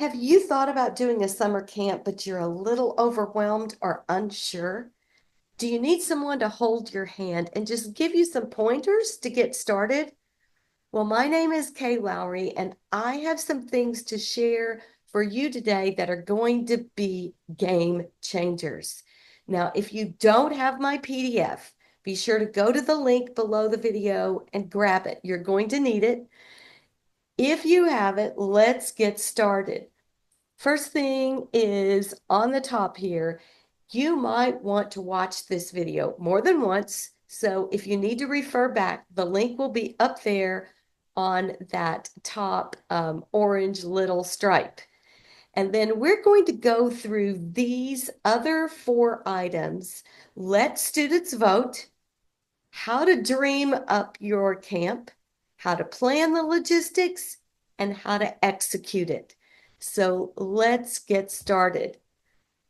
Have you thought about doing a summer camp, but you're a little overwhelmed or unsure? Do you need someone to hold your hand and just give you some pointers to get started? Well, my name is Kay Lowry, and I have some things to share for you today that are going to be game changers. Now, if you don't have my PDF, be sure to go to the link below the video and grab it. You're going to need it. If you have it, let's get started. First thing is on the top here, you might want to watch this video more than once. So if you need to refer back, the link will be up there on that top orange little stripe. And then we're going to go through these other 4 items. Let students vote, how to dream up your camp, how to plan the logistics, and how to execute it. So let's get started.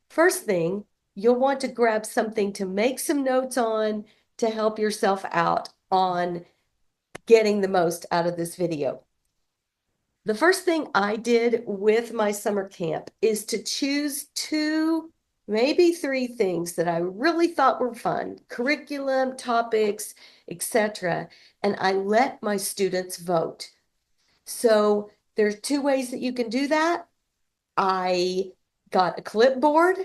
First thing, you'll want to grab something to make some notes on to help yourself out on getting the most out of this video. The first thing I did with my summer camp is to choose 2, maybe 3 things that I really thought were fun, curriculum, topics, etc. And I let my students vote. So there's 2 ways that you can do that. I got a clipboard.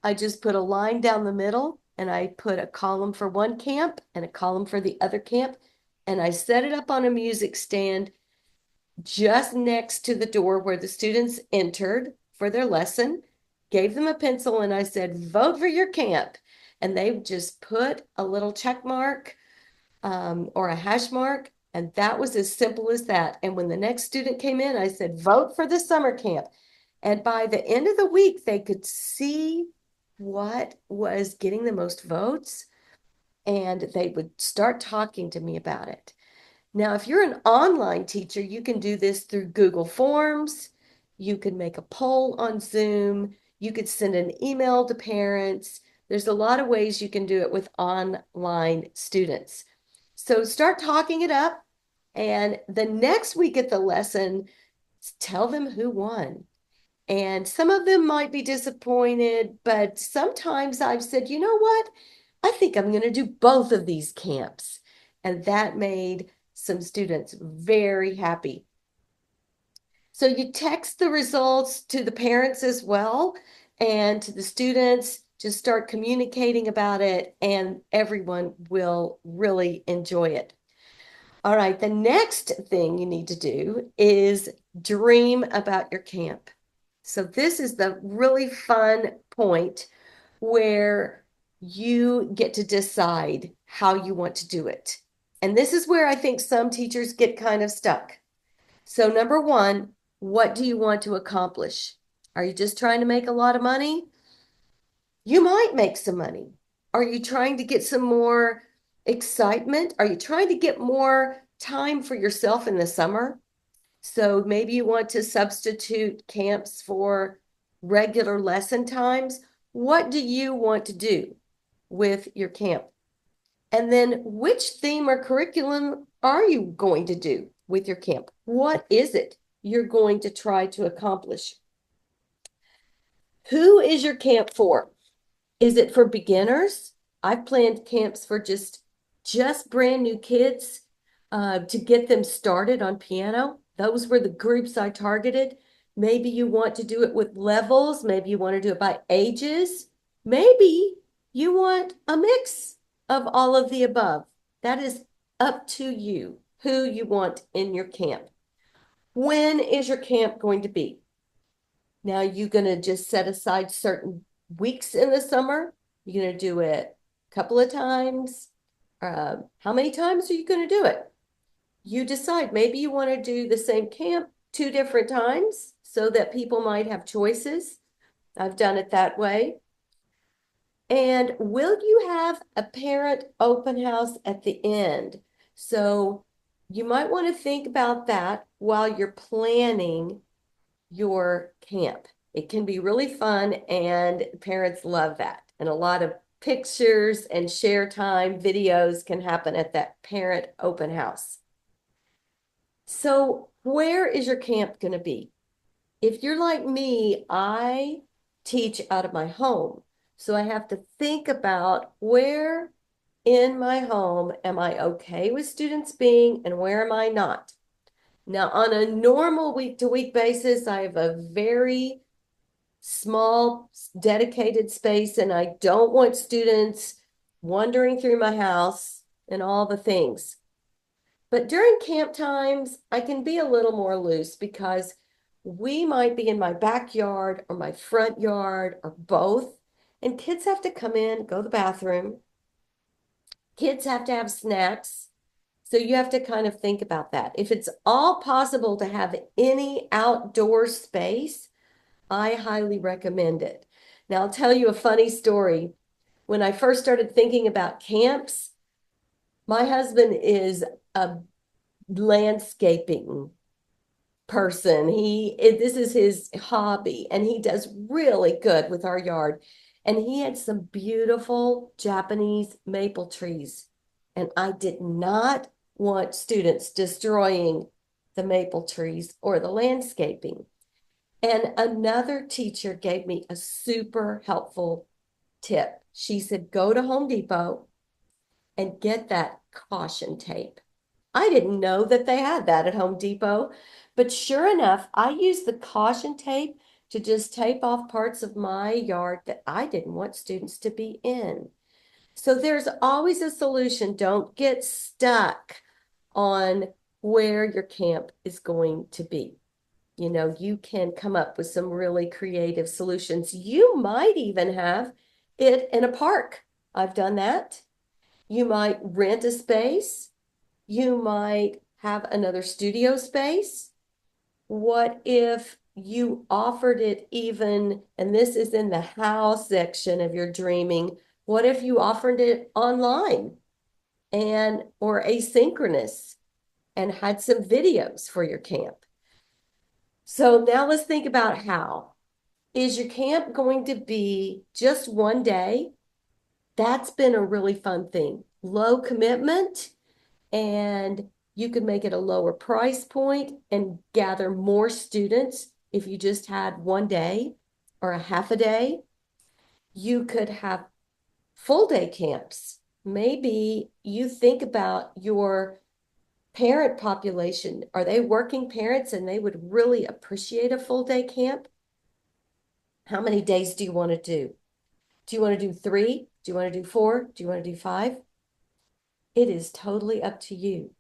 I just put a line down the middle and I put a column for one camp and a column for the other camp. And I set it up on a music stand just next to the door where the students entered for their lesson, gave them a pencil, and I said, vote for your camp. And they just put a little check mark or a hash mark. And that was as simple as that. And when the next student came in, I said, vote for the summer camp. And by the end of the week, they could see what was getting the most votes and they would start talking to me about it. Now, if you're an online teacher, you can do this through Google Forms. You can make a poll on Zoom. You could send an email to parents. There's a lot of ways you can do it with online students. So start talking it up. And the next week at the lesson, tell them who won. And some of them might be disappointed, but sometimes I've said, you know what? I think I'm going to do both of these camps. And that made some students very happy. So you text the results to the parents as well and to the students. Just start communicating about it, and everyone will really enjoy it. All right, the next thing you need to do is dream about your camp. So this is the really fun point where you get to decide how you want to do it. And this is where I think some teachers get kind of stuck. So number one, what do you want to accomplish? Are you just trying to make a lot of money? You might make some money. Are you trying to get some more excitement? Are you trying to get more time for yourself in the summer? So maybe you want to substitute camps for regular lesson times. What do you want to do with your camp? And then which theme or curriculum are you going to do with your camp? What is it you're going to try to accomplish? Who is your camp for? Is it for beginners? I've planned camps for just brand new kids to get them started on piano. Those were the groups I targeted. Maybe you want to do it with levels. Maybe you want to do it by ages. Maybe you want a mix of all of the above. That is up to you, who you want in your camp. When is your camp going to be? Now, you're going to just set aside certain weeks in the summer. You're going to do it a couple of times. How many times are you going to do it? You decide. Maybe you want to do the same camp 2 different times so that people might have choices. I've done it that way. And will you have a parent open house at the end? So you might want to think about that while you're planning your camp. It can be really fun, and parents love that. And a lot of pictures and share time videos can happen at that parent open house. So where is your camp going to be? If you're like me, I teach out of my home. So I have to think about where in my home am I okay with students being and where am I not? Now, on a normal week to week basis, I have a very small, dedicated space, and I don't want students wandering through my house and all the things. But during camp times, I can be a little more loose because we might be in my backyard or my front yard or both. And kids have to come in, go to the bathroom. Kids have to have snacks. So you have to kind of think about that. If it's all possible to have any outdoor space, I highly recommend it. Now, I'll tell you a funny story. When I first started thinking about camps, my husband is a landscaping person. This is his hobby, and he does really good with our yard. And he had some beautiful Japanese maple trees. And I did not want students destroying the maple trees or the landscaping. And another teacher gave me a super helpful tip. She said, go to Home Depot and get that caution tape. I didn't know that they had that at Home Depot, but sure enough, I used the caution tape to just tape off parts of my yard that I didn't want students to be in. So there's always a solution. Don't get stuck on where your camp is going to be. You know, you can come up with some really creative solutions. You might even have it in a park. I've done that. You might rent a space. You might have another studio space. What if you offered it even, and this is in the how section of your dreaming, what if you offered it online and or asynchronous and had some videos for your camp? So now let's think about how. Is your camp going to be just one day? That's been a really fun thing. Low commitment, and you could make it a lower price point and gather more students if you just had one day or a half a day. You could have full day camps. Maybe you think about your parent population. Are they working parents and they would really appreciate a full day camp? How many days do you want to do? Do you want to do 3? Do you want to do 4? Do you want to do 5? It is totally up to you.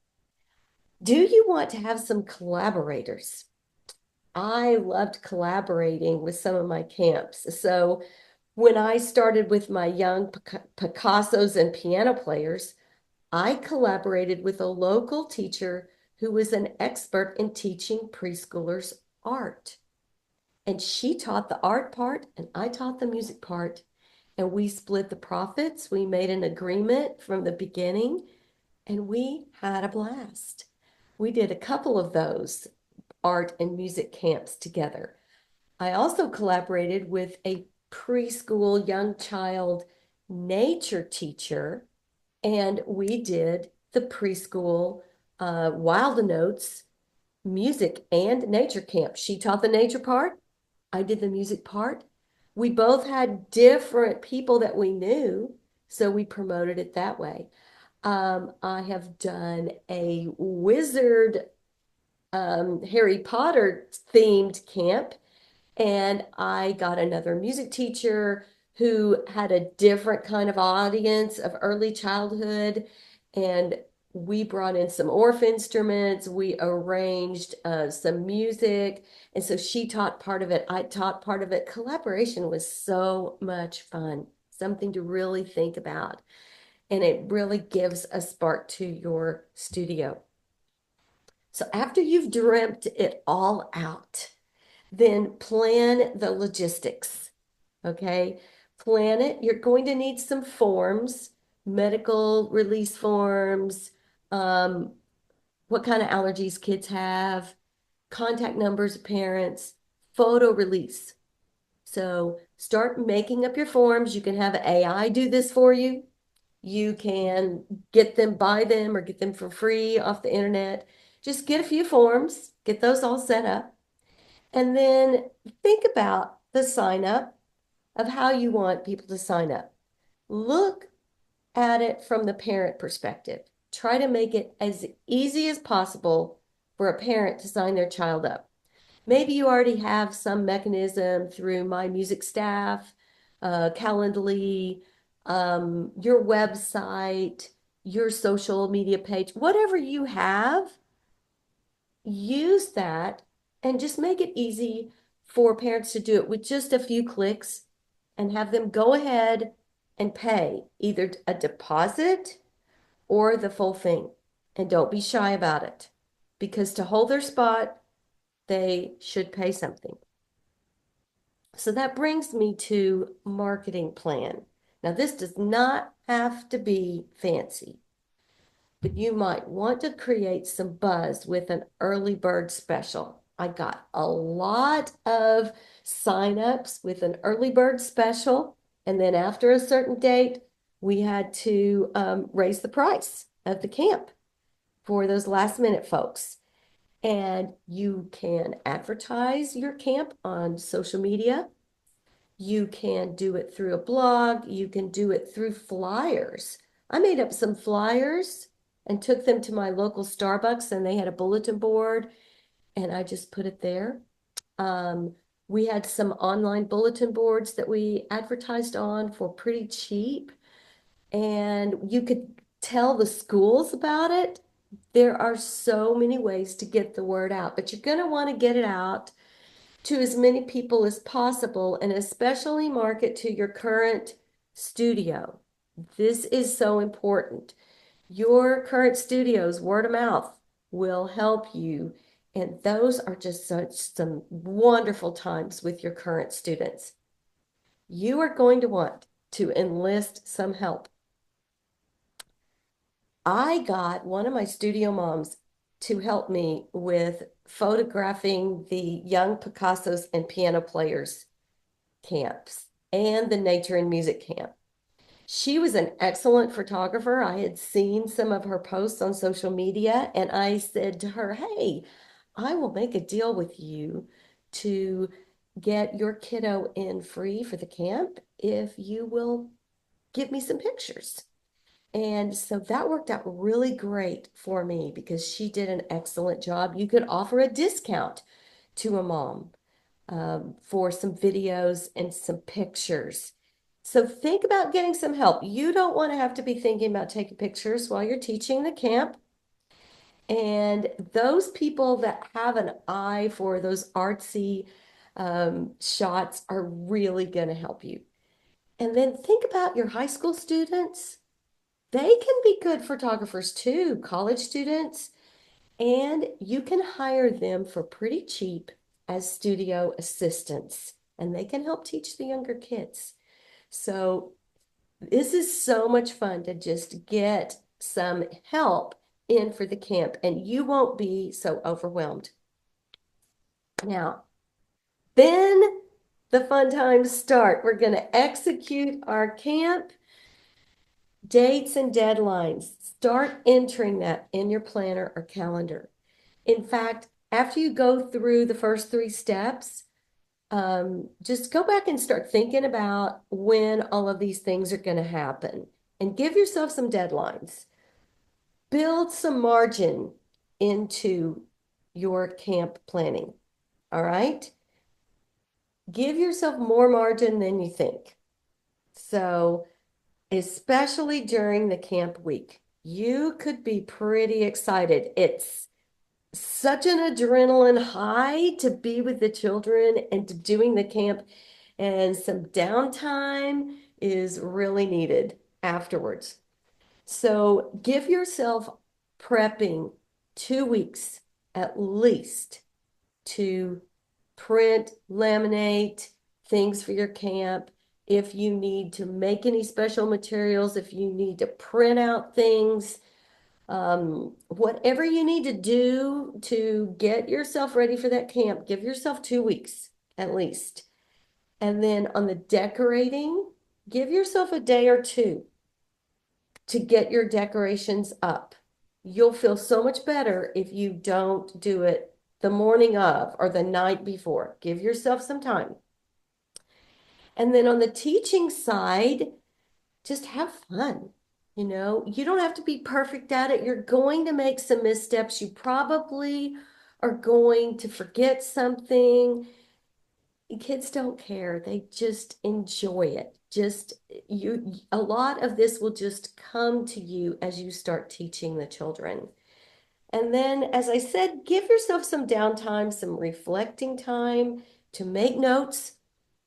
Do you want to have some collaborators? I loved collaborating with some of my camps. So when I started with my young Picassos and piano players, I collaborated with a local teacher who was an expert in teaching preschoolers art. And she taught the art part, and I taught the music part. And we split the profits. We made an agreement from the beginning, and we had a blast. We did a couple of those art and music camps together. I also collaborated with a preschool young child nature teacher, and we did the preschool Wild Notes music and nature camp. She taught the nature part. I did the music part. We both had different people that we knew, so we promoted it that way. I have done a wizard Harry Potter themed camp, and I got another music teacher who had a different kind of audience of early childhood. And we brought in some Orff instruments. We arranged some music. And so she taught part of it. I taught part of it. Collaboration was so much fun, something to really think about. And it really gives a spark to your studio. So after you've dreamt it all out, then plan the logistics. Okay. Plan it. You're going to need some forms, medical release forms, um, what kind of allergies kids have, contact numbers of parents, photo release. So start making up your forms. You can have AI do this for you. You can get them, buy them, or get them for free off the internet. Just get a few forms, get those all set up. And then think about the sign up of how you want people to sign up. Look at it from the parent perspective. Try to make it as easy as possible for a parent to sign their child up. Maybe you already have some mechanism through My Music Staff, Calendly, your website, your social media page, whatever you have, use that and just make it easy for parents to do it with just a few clicks and have them go ahead and pay either a deposit or the full thing. And don't be shy about it because to hold their spot, they should pay something. So that brings me to marketing plan. Now, this does not have to be fancy, but you might want to create some buzz with an early bird special. I got a lot of signups with an early bird special, and then after a certain date, we had to raise the price of the camp for those last minute folks. And you can advertise your camp on social media. You can do it through a blog. You can do it through flyers. I made up some flyers and took them to my local Starbucks, and they had a bulletin board, and I just put it there. Um, we had some online bulletin boards that we advertised on for pretty cheap, and you could tell the schools about it. There are so many ways to get the word out, but you're going to want to get it out to as many people as possible and especially market to your current studio. This is so important. Your current studio's word of mouth will help you. And those are just such some wonderful times with your current students. You are going to want to enlist some help. I got one of my studio moms to help me with photographing the young Picassos and piano players camps and the nature and music camp. She was an excellent photographer. I had seen some of her posts on social media, and I said to her, "Hey, I will make a deal with you to get your kiddo in free for the camp if you will give me some pictures." And so that worked out really great for me because she did an excellent job. You could offer a discount to a mom for some videos and some pictures. So think about getting some help. You don't want to have to be thinking about taking pictures while you're teaching the camp. And those people that have an eye for those artsy shots are really going to help you. And then think about your high school students. They can be good photographers too, college students, and you can hire them for pretty cheap as studio assistants, and they can help teach the younger kids. So this is so much fun to just get some help in for the camp, and you won't be so overwhelmed. Now, then the fun times start. We're going to execute our camp dates and deadlines. Start entering that in your planner or calendar. In fact, after you go through the first three steps, just go back and start thinking about when all of these things are going to happen and give yourself some deadlines. Build some margin into your camp planning. All right. Give yourself more margin than you think. So, especially during the camp week, you could be pretty excited. It's such an adrenaline high to be with the children and to doing the camp, and some downtime is really needed afterwards. So give yourself prepping 2 weeks at least to print, laminate things for your camp. If you need to make any special materials, if you need to print out things, whatever you need to do to get yourself ready for that camp, give yourself 2 weeks at least. And then on the decorating, give yourself a day or two to get your decorations up. You'll feel so much better if you don't do it the morning of or the night before. Give yourself some time. And then on the teaching side, just have fun. You don't have to be perfect at it. You're going to make some missteps. You probably are going to forget something. Kids don't care. They just enjoy it. A lot of this will just come to you as you start teaching the children. And then, as I said, give yourself some downtime, some reflecting time to make notes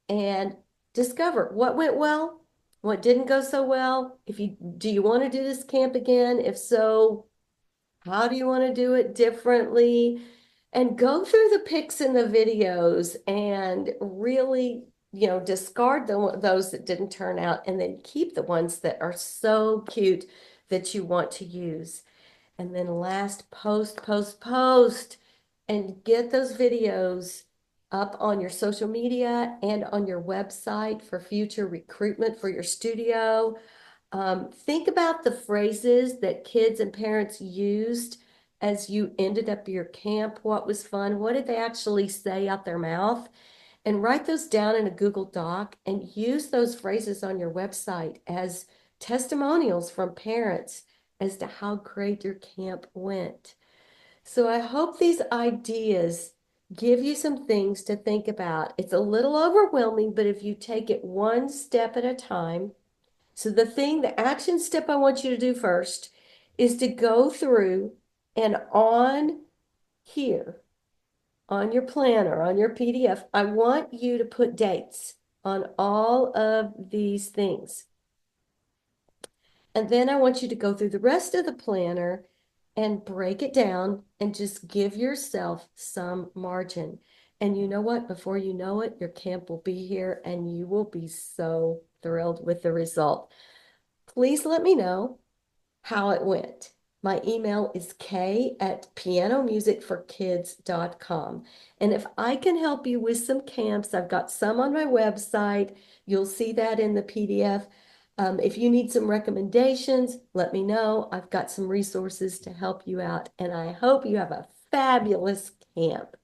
and discover what went well, what didn't go so well. If you do you want to do this camp again? If so, how do you want to do it differently? And go through the pics and the videos and really, discard those that didn't turn out and then keep the ones that are so cute that you want to use. And then last, post, and get those videos up on your social media and on your website for future recruitment for your studio. Think about the phrases that kids and parents used as you ended up your camp. What was fun? What did they actually say out their mouth? And write those down in a Google Doc and use those phrases on your website as testimonials from parents as to how great your camp went. So I hope these ideas give you some things to think about. It's a little overwhelming, but if you take it one step at a time, so the action step I want you to do first is to go through and on here, on your planner, on your PDF, I want you to put dates on all of these things. And then I want you to go through the rest of the planner and break it down and just give yourself some margin. And you know what? Before you know it, your camp will be here and you will be so thrilled with the result. Please let me know how it went. My email is k@pianomusicforkids.com. And if I can help you with some camps, I've got some on my website. You'll see that in the PDF. If you need some recommendations, let me know. I've got some resources to help you out, and I hope you have a fabulous camp.